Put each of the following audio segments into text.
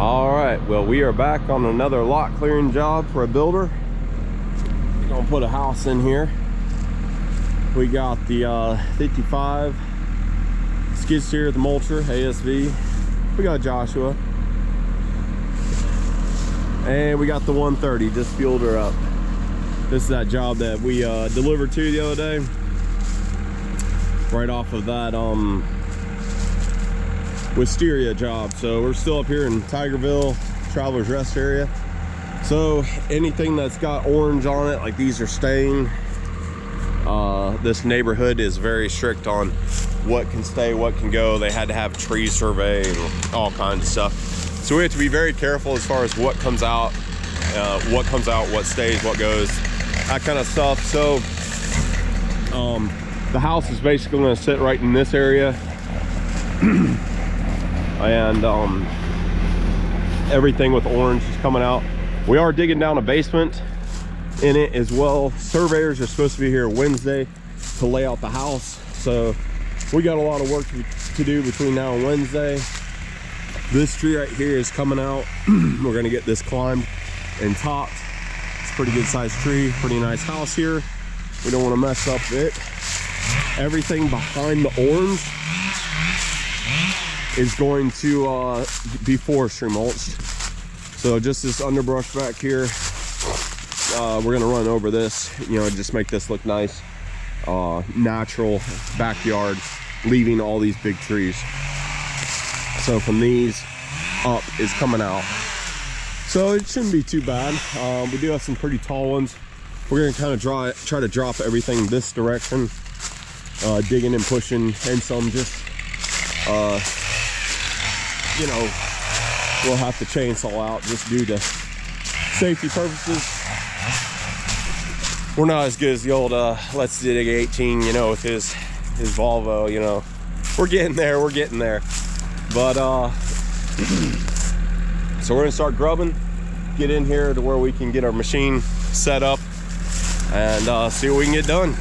All right, well, we are back on another lot clearing job for a builder. We're gonna put a house in here. We got the 55 skid steer, the mulcher, ASV. We got Joshua. And we got the 130, just fueled her up. This is that job that we delivered to the other day. Right off of that wisteria job. So we're still up here in Tigerville, Travelers Rest area. So anything that's got orange on it, like these are staying. This neighborhood is very strict on what can stay, what can go. They had to have tree survey and all kinds of stuff. So we have to be very careful as far as what comes out, what stays, what goes, that kind of stuff. So the house is basically going to sit right in this area. And everything with orange is coming out. We are digging down a basement in it as well. Surveyors are supposed to be here Wednesday to lay out the house, so we got a lot of work to do between now and Wednesday. This tree right here is coming out. We're gonna get this climbed and topped. It's a pretty good sized tree, pretty nice house here. We don't want to mess up it. Everything behind the orange is going to be forestry mulched. So just this underbrush back here, we're gonna run over this, you know, just make this look nice, natural backyard, leaving all these big trees. So from these up is coming out. So it shouldn't be too bad. We do have some pretty tall ones. We're gonna kind of try to drop everything this direction, digging and pushing, and some just you know, we'll have to chainsaw out just due to safety purposes. We're not as good as the old let's dig 18, you know, with his Volvo, you know. We're getting there, but so we're gonna start grubbing, get in here to where we can get our machine set up and see what we can get done.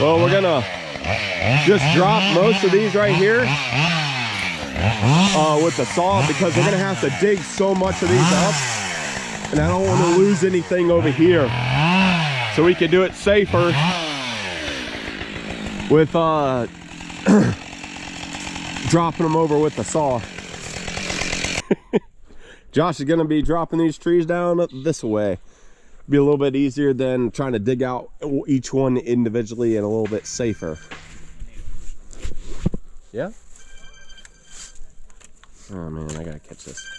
Well, we're gonna just drop most of these right here with the saw, because we're gonna have to dig so much of these up, and I don't want to lose anything over here. So we can do it safer with dropping them over with the saw. Josh is gonna be dropping these trees down this way. Be a little bit easier than trying to dig out each one individually, and a little bit safer. Yeah? Oh man, I gotta catch this.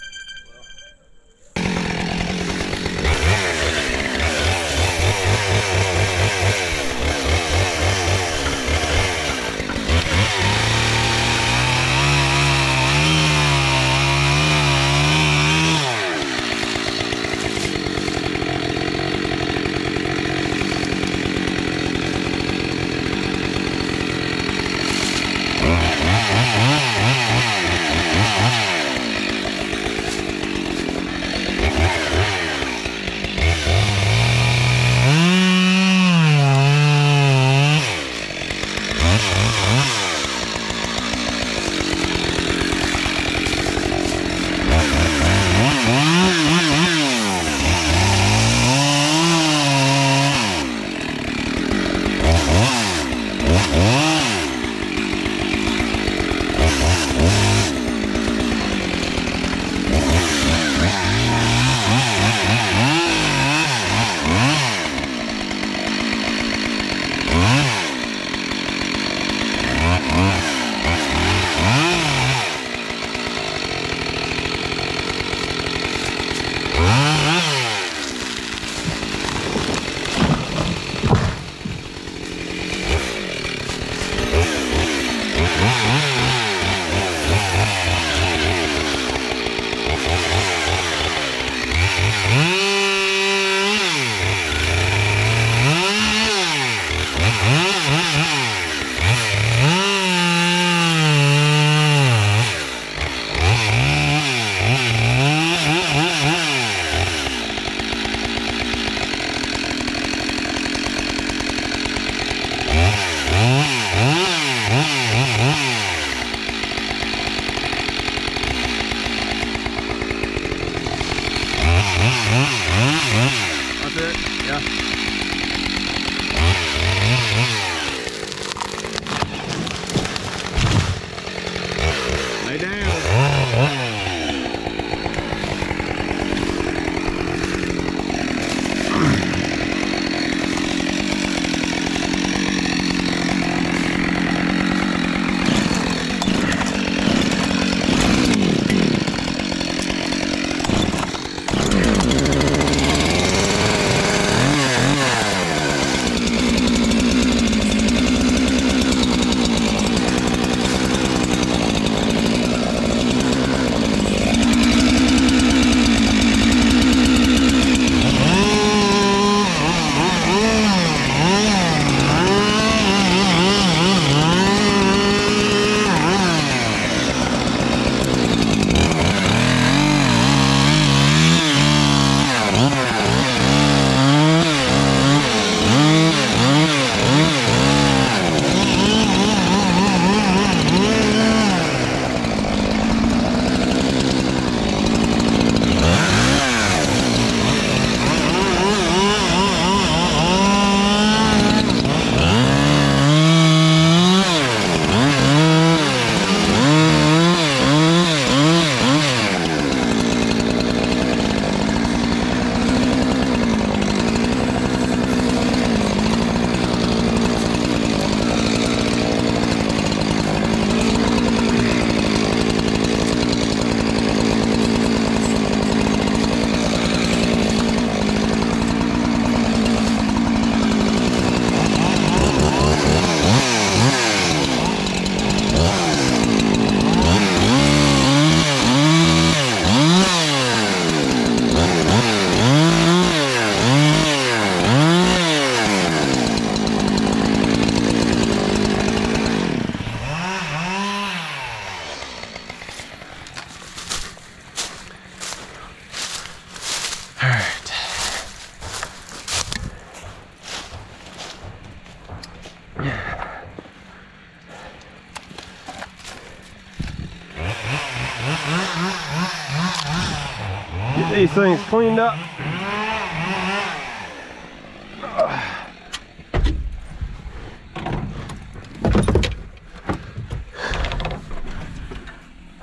these things cleaned up.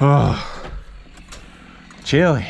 Oh, chilly.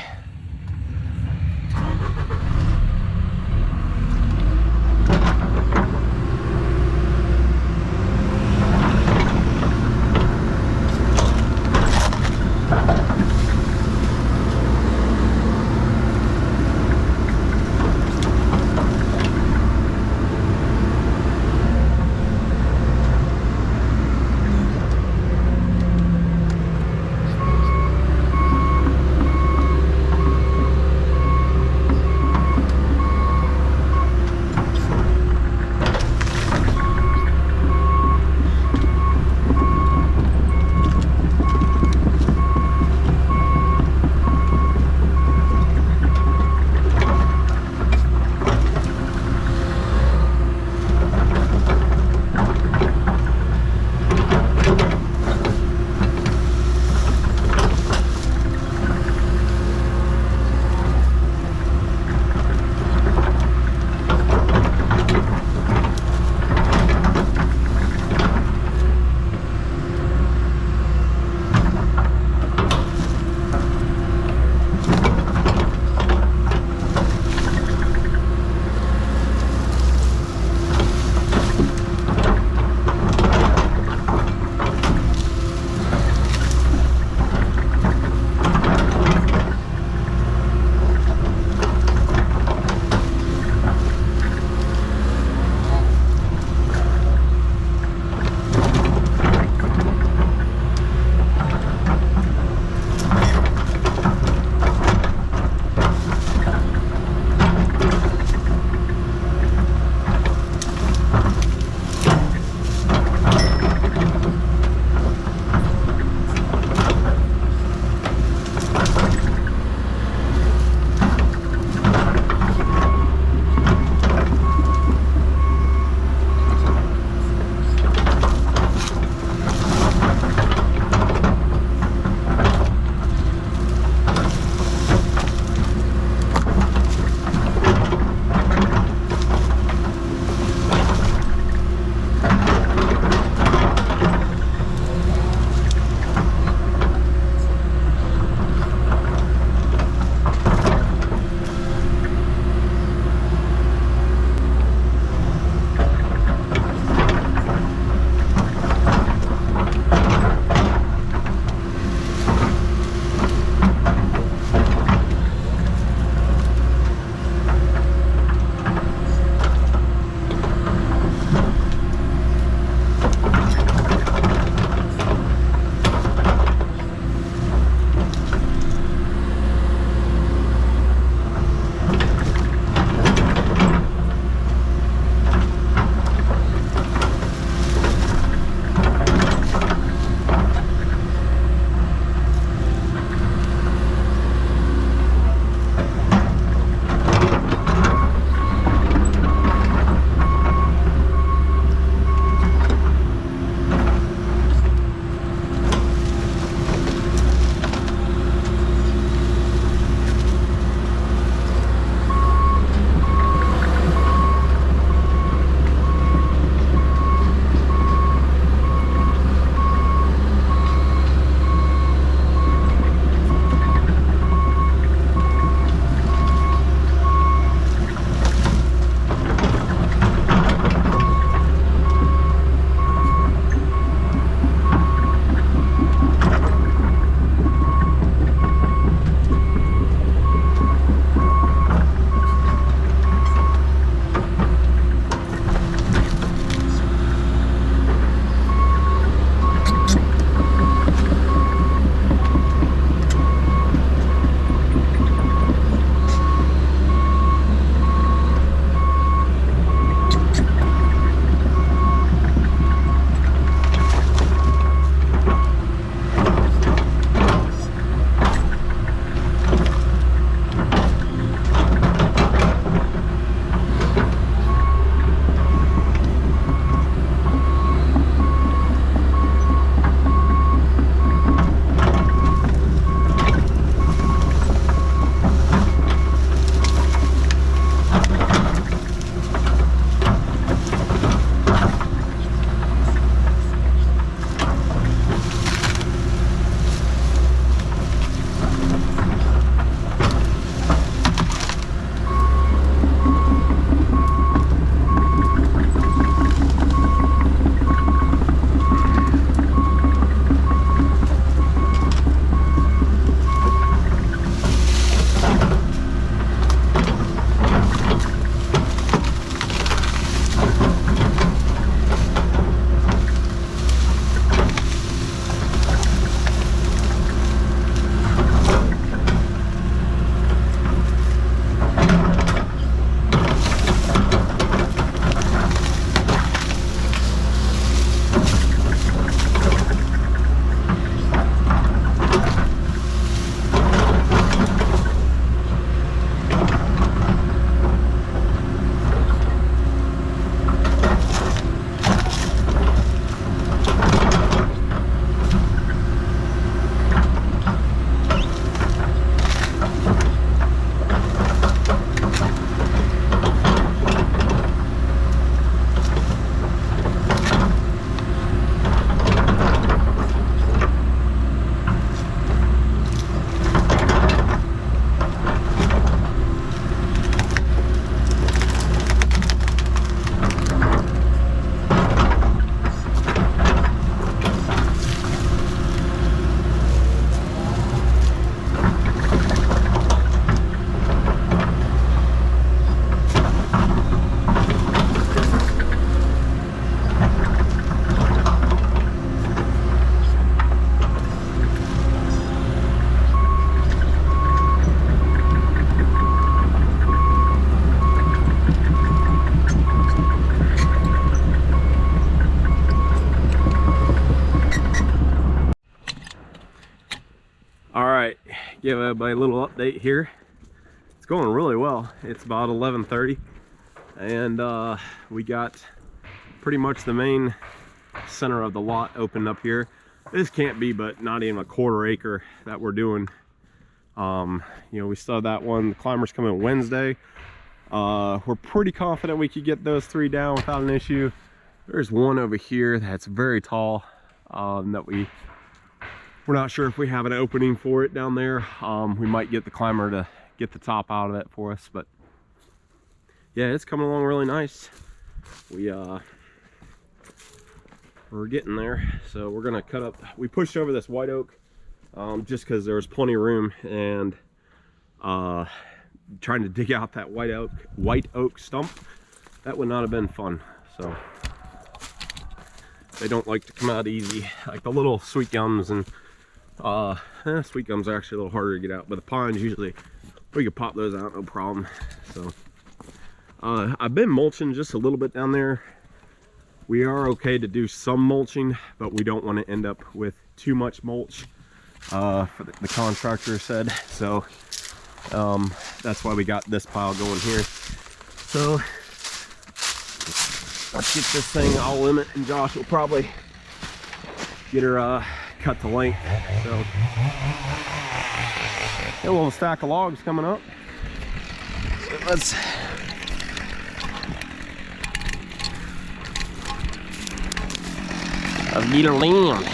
give everybody a little update here. It's going really well. It's about 11:30, and we got pretty much the main center of the lot opened up here. This can't be but not even a quarter acre that we're doing. You know, we still have that one. The climbers coming Wednesday. We're pretty confident we could get those 3 down without an issue. There's one over here that's very tall, that we're not sure if we have an opening for it down there. We might get the climber to get the top out of it for us, but yeah, it's coming along really nice. We're getting there. So we're gonna cut up, we pushed over this white oak just because there was plenty of room, and trying to dig out that white oak stump, that would not have been fun. So they don't like to come out easy, like the little sweet gums. And sweet gums are actually a little harder to get out, but the pines, usually we could pop those out no problem. So I've been mulching just a little bit down there. We are okay to do some mulching, but we don't want to end up with too much mulch, for the contractor said. So that's why we got this pile going here. So let's get this thing all limit, and Josh will probably get her cut to length. So a little stack of logs coming up. Let's get her lean.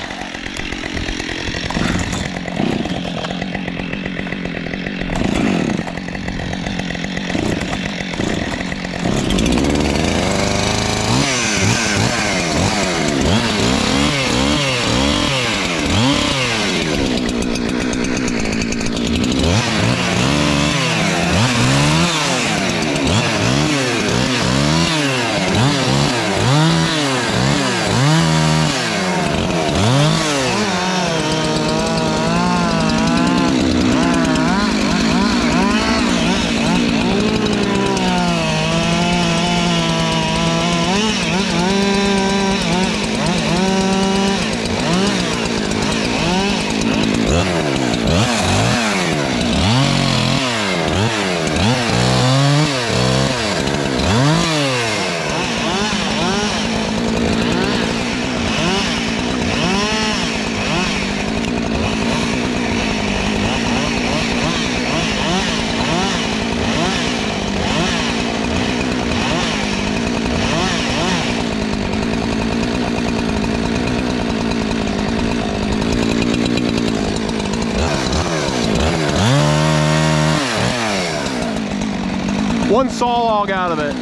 One saw log out of it.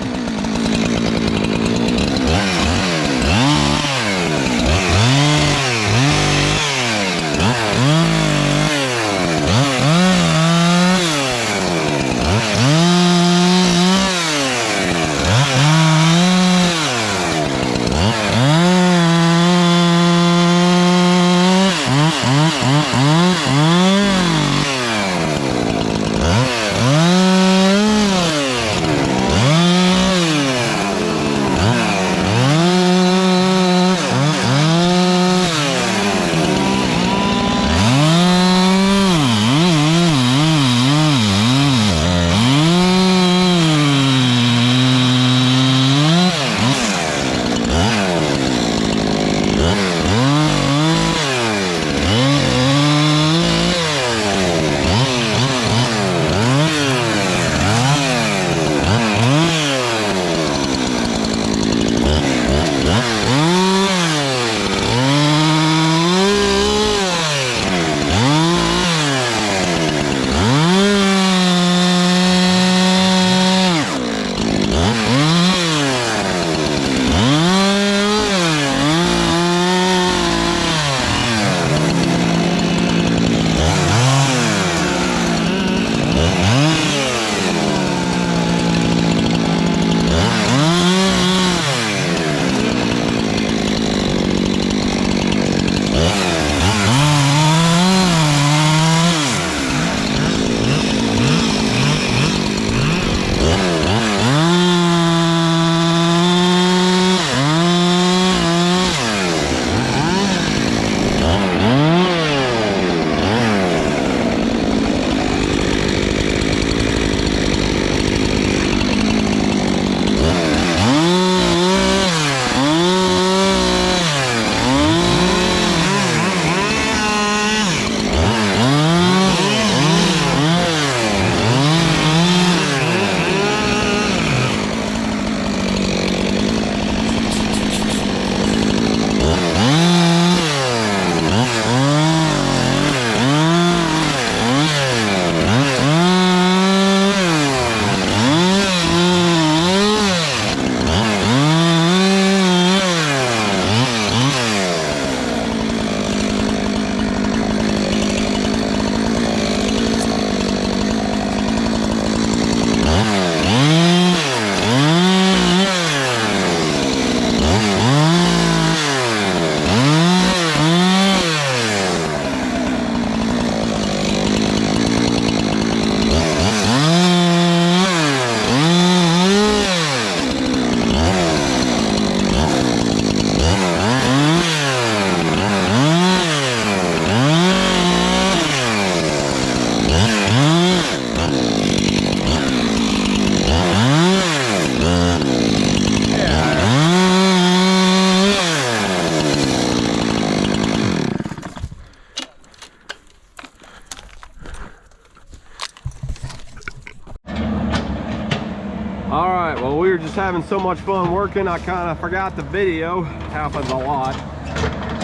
having so much fun working, I kind of forgot the video. Happens a lot.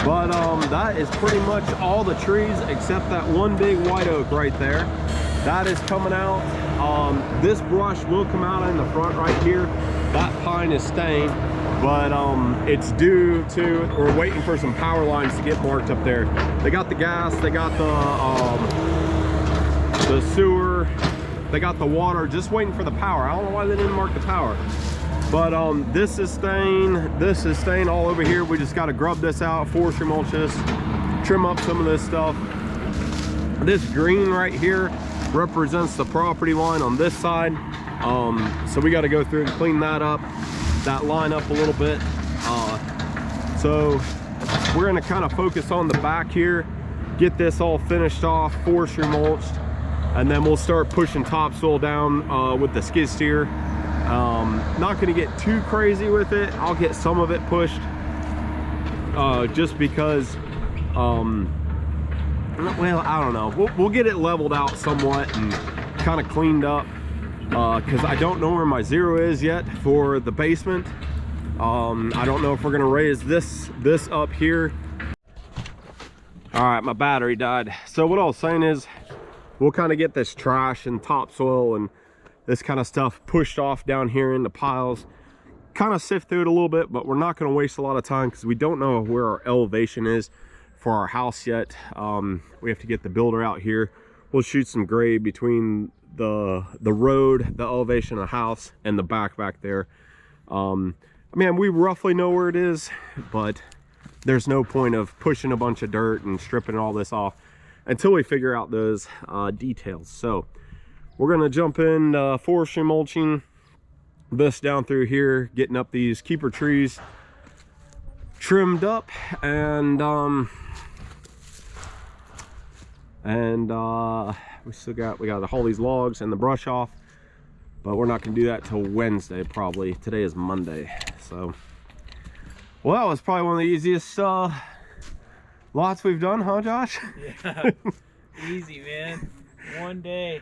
But that is pretty much all the trees except that one big white oak right there. That is coming out. This brush will come out in the front right here. That pine is staying, but it's due to, we're waiting for some power lines to get marked up there. They got the gas, they got the sewer, they got the water, just waiting for the power. I don't know why they didn't mark the power. But this is staying all over here. We just got to grub this out, forestry mulch this, trim up some of this stuff. This green right here represents the property line on this side. So we got to go through and clean that up, that line up a little bit. So we're going to kind of focus on the back here, get this all finished off, forestry mulched, and then we'll start pushing topsoil down with the skid steer. Not going to get too crazy with it. I'll get some of it pushed just because well, I don't know, we'll get it leveled out somewhat and kind of cleaned up, because I don't know where my zero is yet for the basement. I don't know if we're gonna raise this up here. All right, my battery died. So what I was saying is we'll kind of get this trash and topsoil and this kind of stuff pushed off down here into piles, kind of sift through it a little bit, but we're not going to waste a lot of time because we don't know where our elevation is for our house yet. We have to get the builder out here. We'll shoot some grade between the road, the elevation of the house, and the back there. I mean, we roughly know where it is, but there's no point of pushing a bunch of dirt and stripping all this off until we figure out those details. So we're gonna jump in forestry mulching this down through here, getting up these keeper trees trimmed up, and we gotta haul these logs and the brush off, but we're not gonna do that till Wednesday probably. Today is Monday. So, well, it's probably one of the easiest lots we've done, huh, Josh? Yeah, easy, man. One day.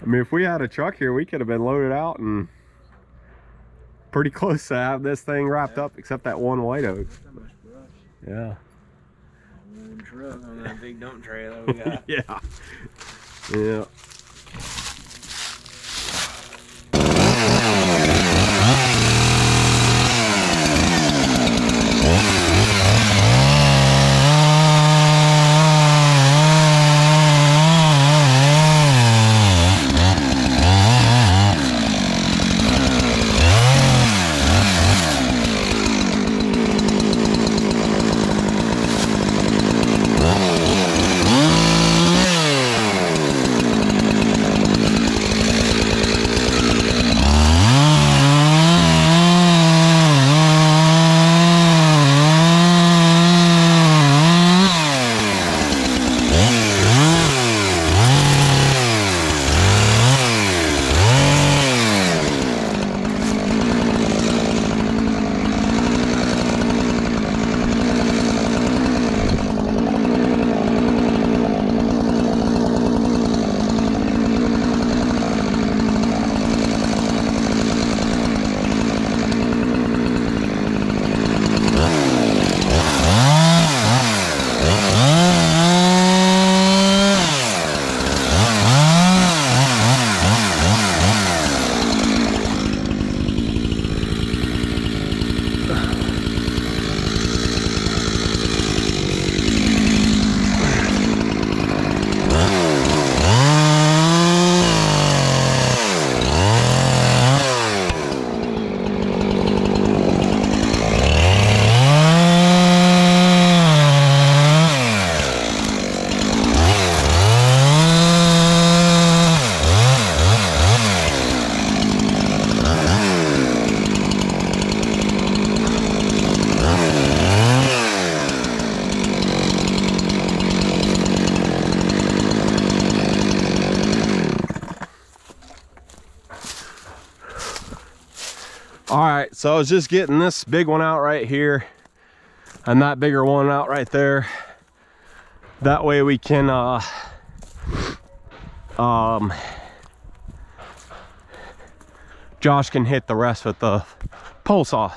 I mean, if we had a truck here, we could have been loaded out and pretty close to have this thing wrapped up, except that one white oak. Not much brush. Yeah. One truck on that big dump trailer we got. Yeah. Yeah. All right, so I was just getting this big one out right here and that bigger one out right there. That way we can Josh can hit the rest with the pole saw.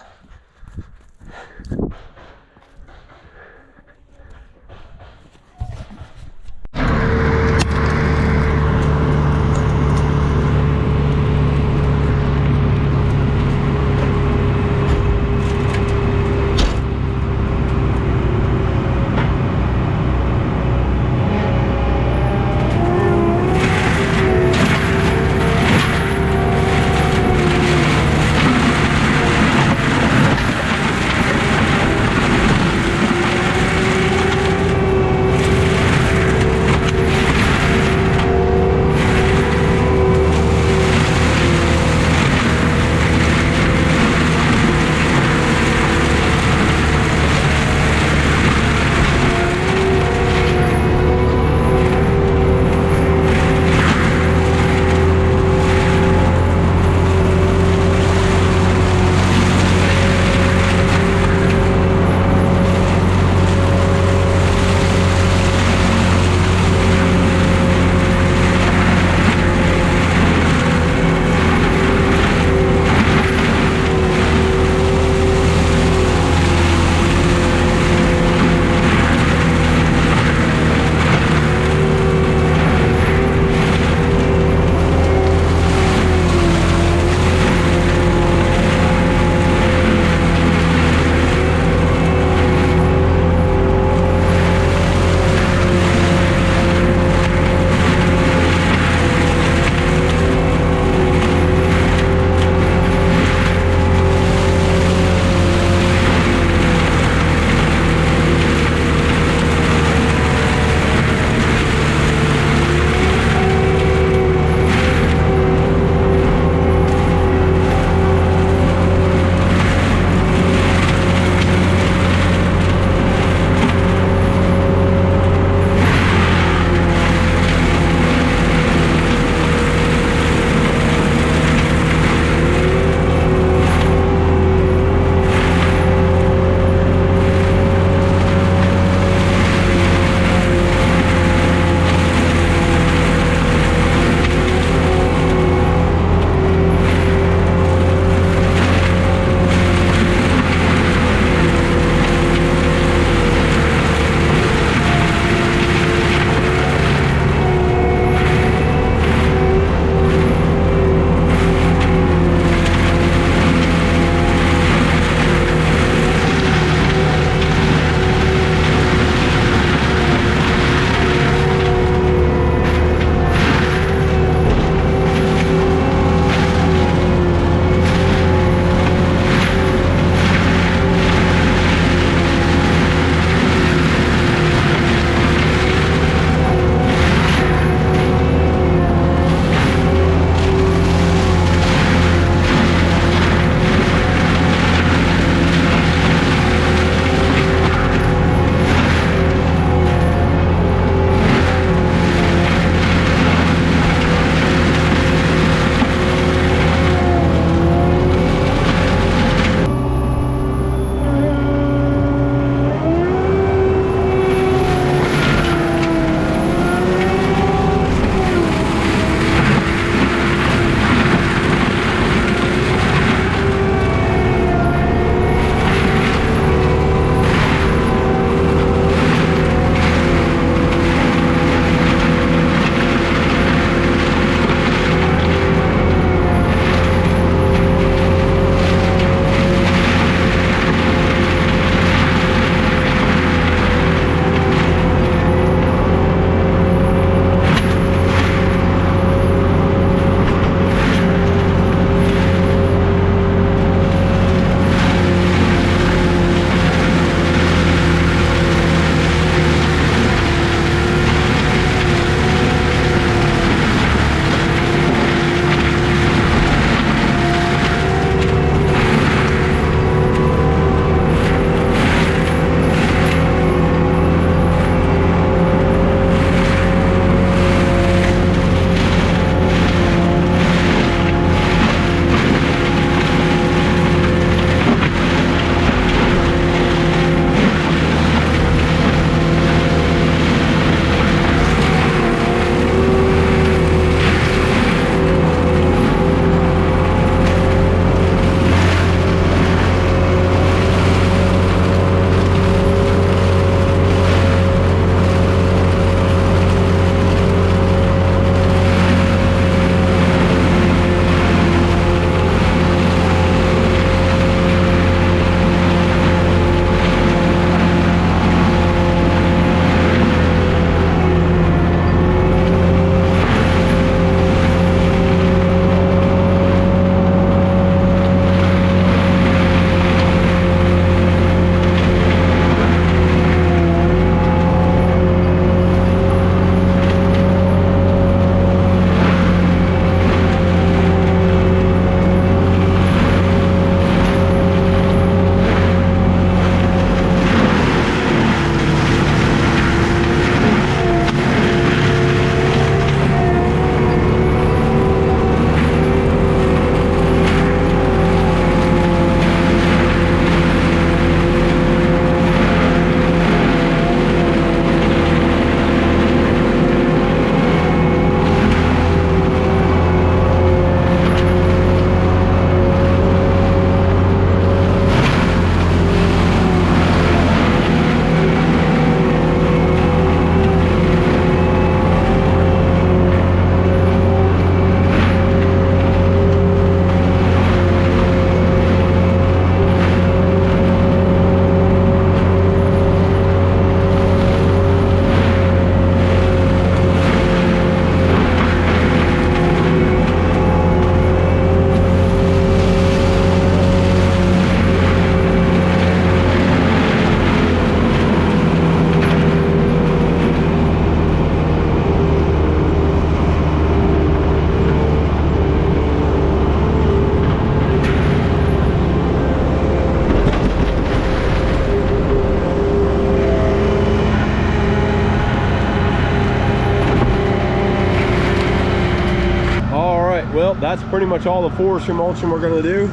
pretty much all the forestry mulching we're gonna do.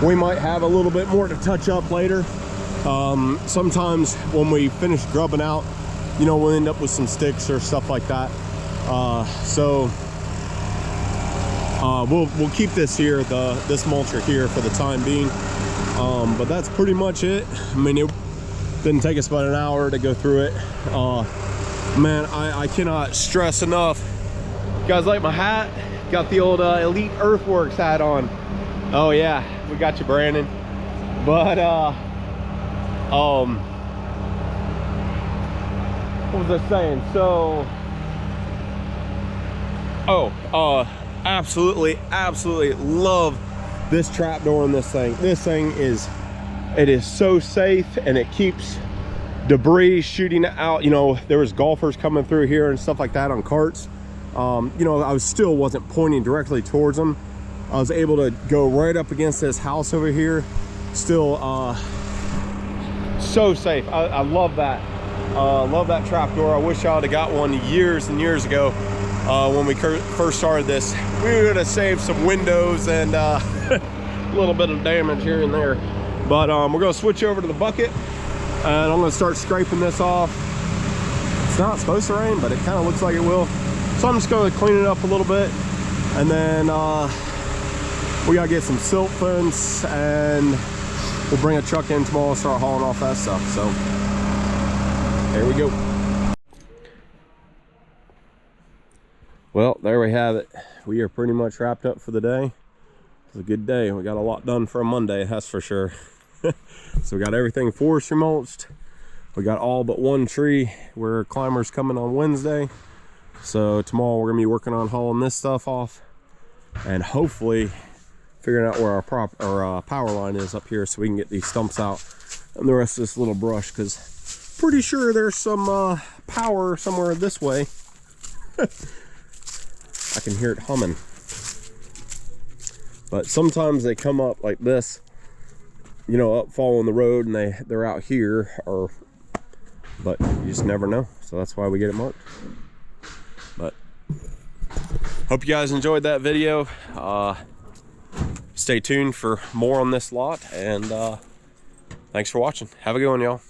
We might have a little bit more to touch up later. Sometimes when we finish grubbing out, you know, we'll end up with some sticks or stuff like that. We'll keep this here, this mulcher here for the time being. But that's pretty much it. I mean, it didn't take us about an hour to go through it. Man, I cannot stress enough. You guys like my hat? Got the old Elite Earthworks hat on. Oh yeah, we got you, Brandon. But what was I saying? So, absolutely love this trap door in this thing. This thing is, it is so safe, and it keeps debris shooting out. You know, there was golfers coming through here and stuff like that on carts. You know, I still wasn't pointing directly towards them. I was able to go right up against this house over here. Still so safe. I love that. Love that trap door. I wish I would have got one years and years ago when we first started this. We would have saved some windows and a little bit of damage here and there. But we're gonna switch over to the bucket, and I'm gonna start scraping this off. It's not supposed to rain, but it kind of looks like it will. So I'm just gonna clean it up a little bit, and then we gotta get some silt fence, and we'll bring a truck in tomorrow and start hauling off that stuff. So there we go. Well, there we have it. We are pretty much wrapped up for the day. It was a good day. We got a lot done for a Monday, that's for sure. So we got everything forestry mulched. We got all but one tree where climbers coming on Wednesday. So tomorrow we're gonna be working on hauling this stuff off, and hopefully figuring out where our power line is up here, so we can get these stumps out and the rest of this little brush, because pretty sure there's some power somewhere this way. I can hear it humming. But sometimes they come up like this, you know, up following the road, and they're out here, but you just never know. So that's why we get it marked. But hope you guys enjoyed that video. Stay tuned for more on this lot, and thanks for watching. Have a good one, y'all.